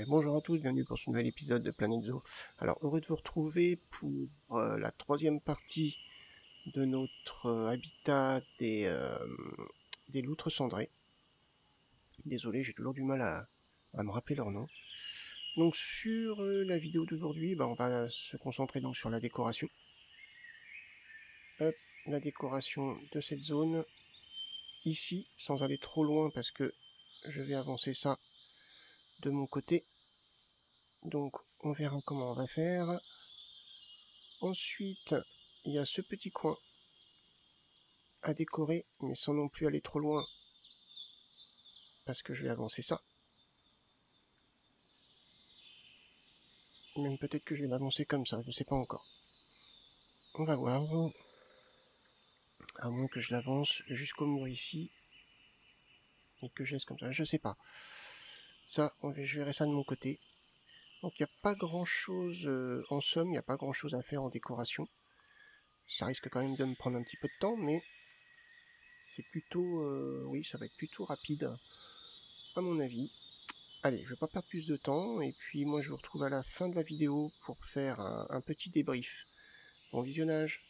Bonjour à tous, bienvenue pour ce nouvel épisode de Planète Zoo. Alors, heureux de vous retrouver pour la troisième partie de notre habitat des loutres cendrées. Désolé, j'ai toujours du mal à me rappeler leur nom. Donc, sur la vidéo d'aujourd'hui, on va se concentrer donc sur la décoration. Hop, la décoration de cette zone, ici, sans aller trop loin parce que je vais avancer ça de mon côté. Donc, on verra comment on va faire. Ensuite, il y a ce petit coin à décorer, mais sans non plus aller trop loin, parce que je vais avancer ça. Même peut-être que je vais l'avancer comme ça, je sais pas encore. On va voir. À moins que je l'avance jusqu'au mur ici, et que je laisse comme ça, je sais pas. Ça, je verrai ça de mon côté. Donc il n'y a pas grand chose, en somme, il n'y a pas grand chose à faire en décoration. Ça risque quand même de me prendre un petit peu de temps, mais c'est plutôt, oui, ça va être plutôt rapide, à mon avis. Allez, je vais pas perdre plus de temps, et puis moi je vous retrouve à la fin de la vidéo pour faire un petit débrief. Bon visionnage.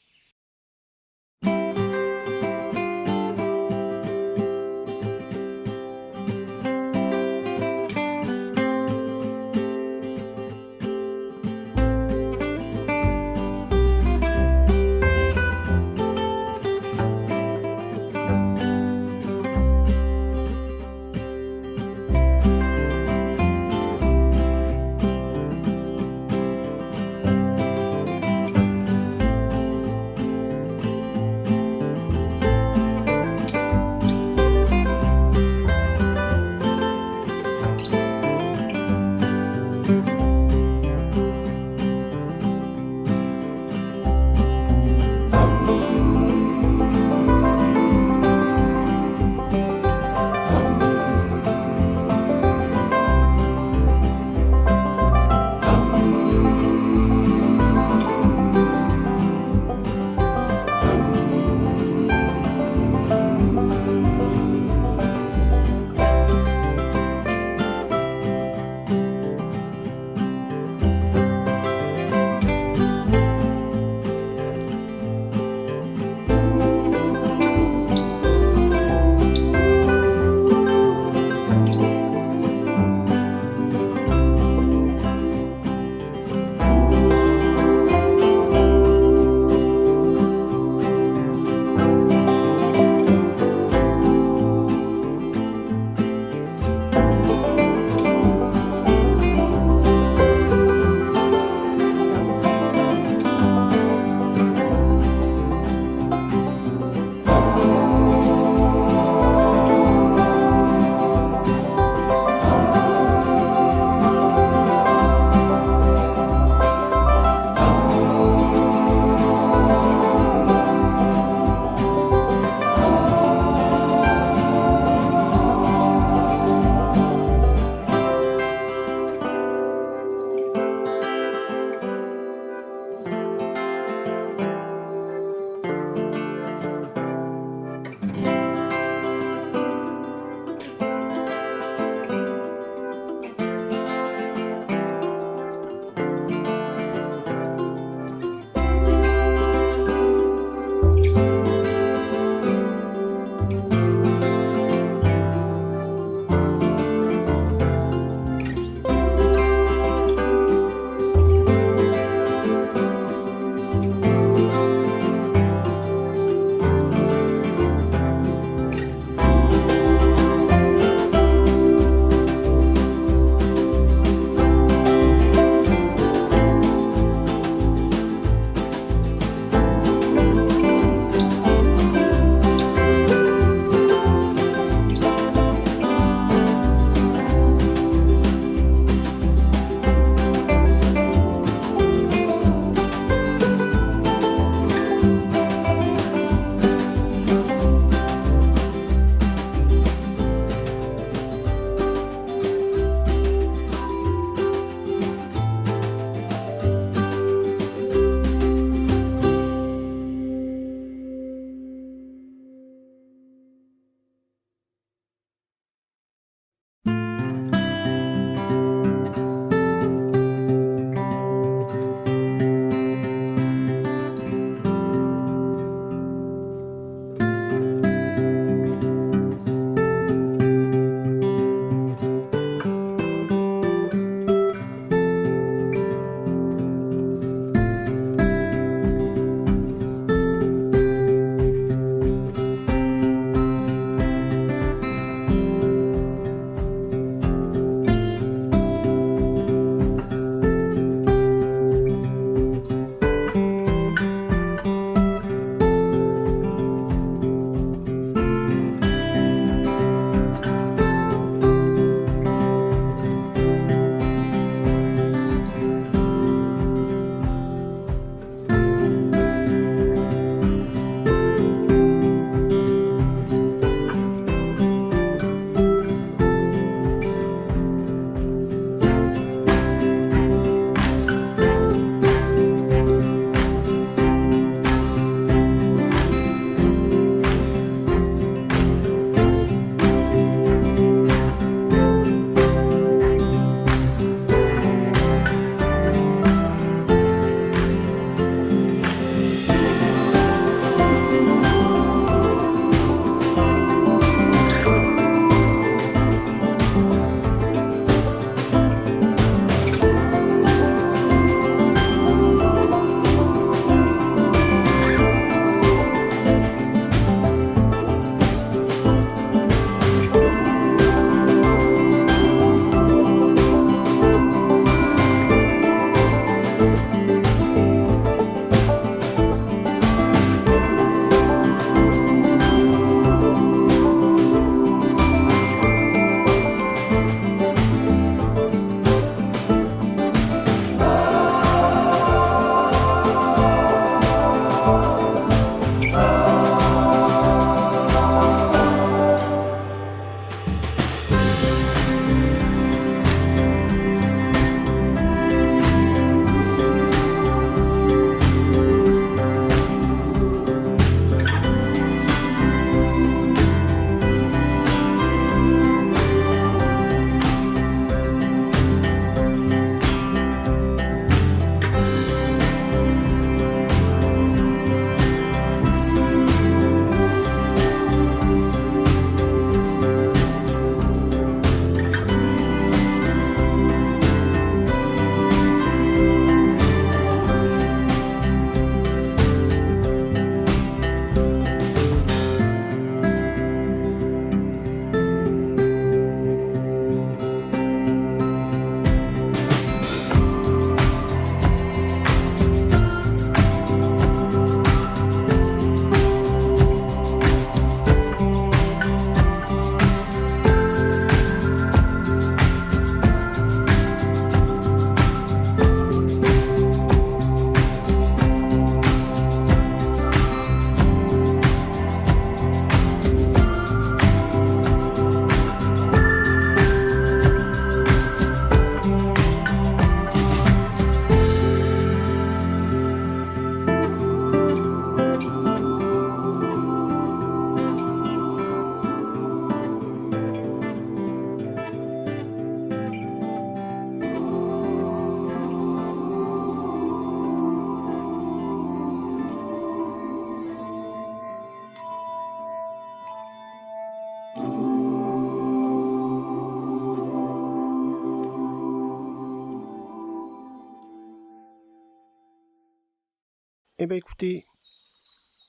Eh ben écoutez,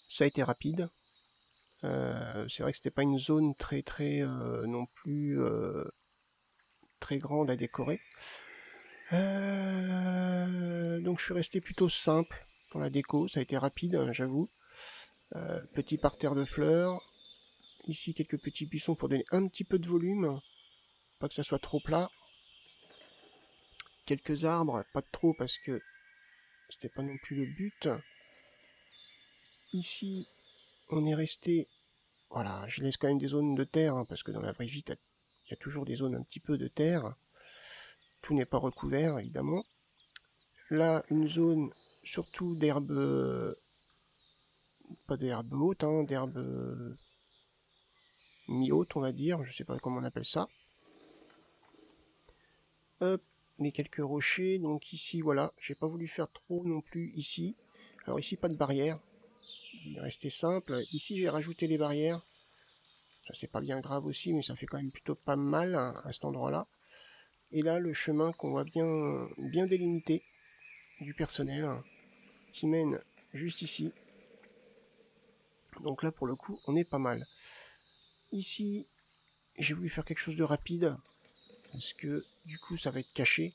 ça a été rapide. C'est vrai que c'était pas une zone très non plus très grande à décorer. Donc je suis resté plutôt simple dans la déco, ça a été rapide, hein, j'avoue. Petit parterre de fleurs. Ici quelques petits buissons pour donner un petit peu de volume, pas que ça soit trop plat. Quelques arbres, pas de trop parce que c'était pas non plus le but. Ici, on est resté... Voilà, je laisse quand même des zones de terre, hein, parce que dans la vraie vie, il y a toujours des zones un petit peu de terre. Tout n'est pas recouvert, évidemment. Là, une zone surtout d'herbe... pas d'herbe haute, hein, d'herbe mi-haute, on va dire. Je sais pas comment on appelle ça. Hop, les quelques rochers. Donc ici, voilà, j'ai pas voulu faire trop non plus ici. Alors ici, pas de barrière. Il est resté simple. Ici, j'ai rajouté les barrières. Ça, c'est pas bien grave aussi, mais ça fait quand même plutôt pas mal à cet endroit-là. Et là, le chemin qu'on voit bien délimité du personnel qui mène juste ici. Donc là, pour le coup, on est pas mal. Ici, j'ai voulu faire quelque chose de rapide parce que du coup, ça va être caché.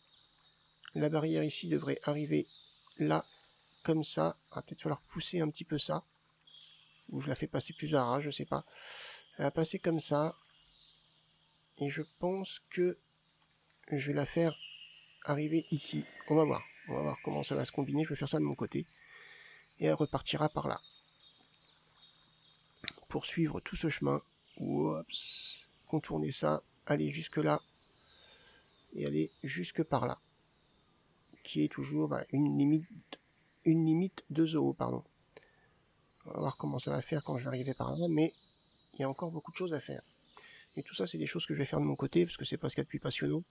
La barrière ici devrait arriver là, comme ça. Il va peut-être falloir pousser un petit peu ça. Ou je la fais passer plus à ras, je sais pas. Elle va passer comme ça. Et je pense que je vais la faire arriver ici. On va voir. On va voir comment ça va se combiner. Je vais faire ça de mon côté. Et elle repartira par là. Poursuivre tout ce chemin. Oups. Contourner ça. Aller jusque là. Et aller jusque par là. Qui est toujours une limite de zoo, pardon. On va voir comment ça va faire quand je vais arriver par là. Mais il y a encore beaucoup de choses à faire. Et tout ça, c'est des choses que je vais faire de mon côté, parce que c'est pas ce qu'il y a de plus passionnant.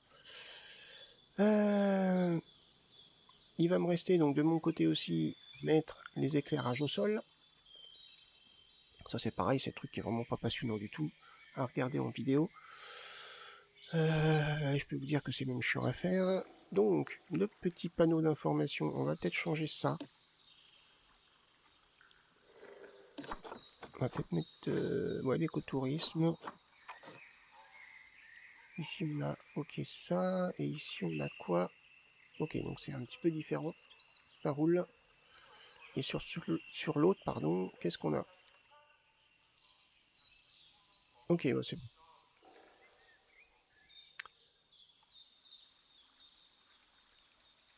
Il va me rester donc de mon côté aussi mettre les éclairages au sol. Ça c'est pareil, c'est un truc qui est vraiment pas passionnant du tout à regarder en vidéo. Je peux vous dire que c'est même chiant à faire. Donc, le petit panneau d'information, on va peut-être changer ça. On va peut-être mettre l'écotourisme. Ici on a ok ça, et ici on a quoi? Ok, donc c'est un petit peu différent. Ça roule. Et sur l'autre, pardon, qu'est-ce qu'on a? Ok, c'est bon.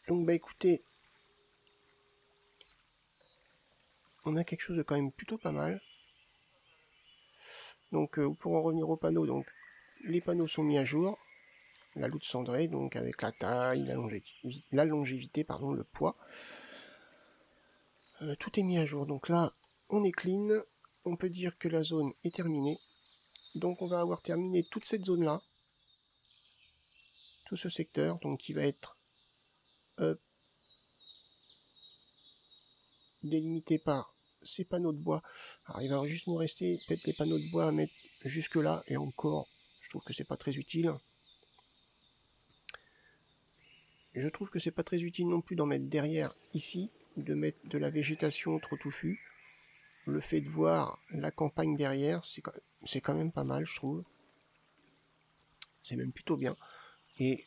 Donc écoutez, on a quelque chose de quand même plutôt pas mal. Donc pour en revenir aux panneaux, donc les panneaux sont mis à jour. La loutre cendrée, donc avec la taille, la longévité, pardon, le poids. Tout est mis à jour. Donc là, on est clean. On peut dire que la zone est terminée. Donc on va avoir terminé toute cette zone-là. Tout ce secteur, donc qui va être délimité par ces panneaux de bois. Alors il va juste nous rester peut-être les panneaux de bois à mettre jusque là, et encore, je trouve que c'est pas très utile. Je trouve que c'est pas très utile non plus d'en mettre derrière ici, de mettre de la végétation trop touffue. Le fait de voir la campagne derrière, c'est quand même pas mal, je trouve. C'est même plutôt bien. Et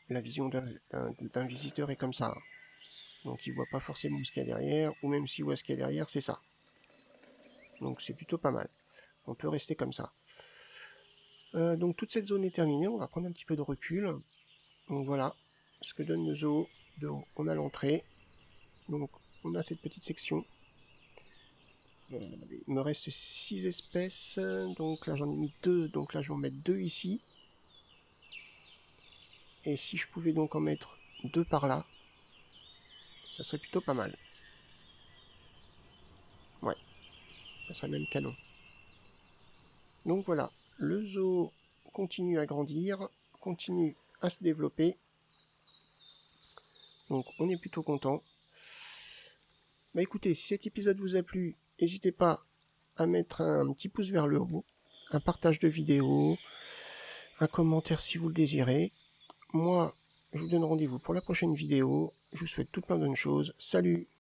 la vision d'un visiteur est comme ça. Donc il voit pas forcément ce qu'il y a derrière, ou même s'il voit ce qu'il y a derrière, c'est ça. Donc c'est plutôt pas mal. On peut rester comme ça. Donc toute cette zone est terminée, on va prendre un petit peu de recul. Donc voilà ce que donne le zoo de haut. On a l'entrée, donc on a cette petite section. Il me reste 6 espèces, donc là j'en ai mis 2, donc là je vais en mettre 2 ici. Et si je pouvais donc en mettre 2 par là, ça serait plutôt pas mal. Ouais, ça serait même canon. Donc voilà, le zoo continue à grandir, continue à se développer. Donc on est plutôt content. Bah écoutez, si cet épisode vous a plu, n'hésitez pas à mettre un petit pouce vers le haut, un partage de vidéo, un commentaire si vous le désirez. Moi, je vous donne rendez-vous pour la prochaine vidéo. Je vous souhaite tout plein de bonnes choses. Salut!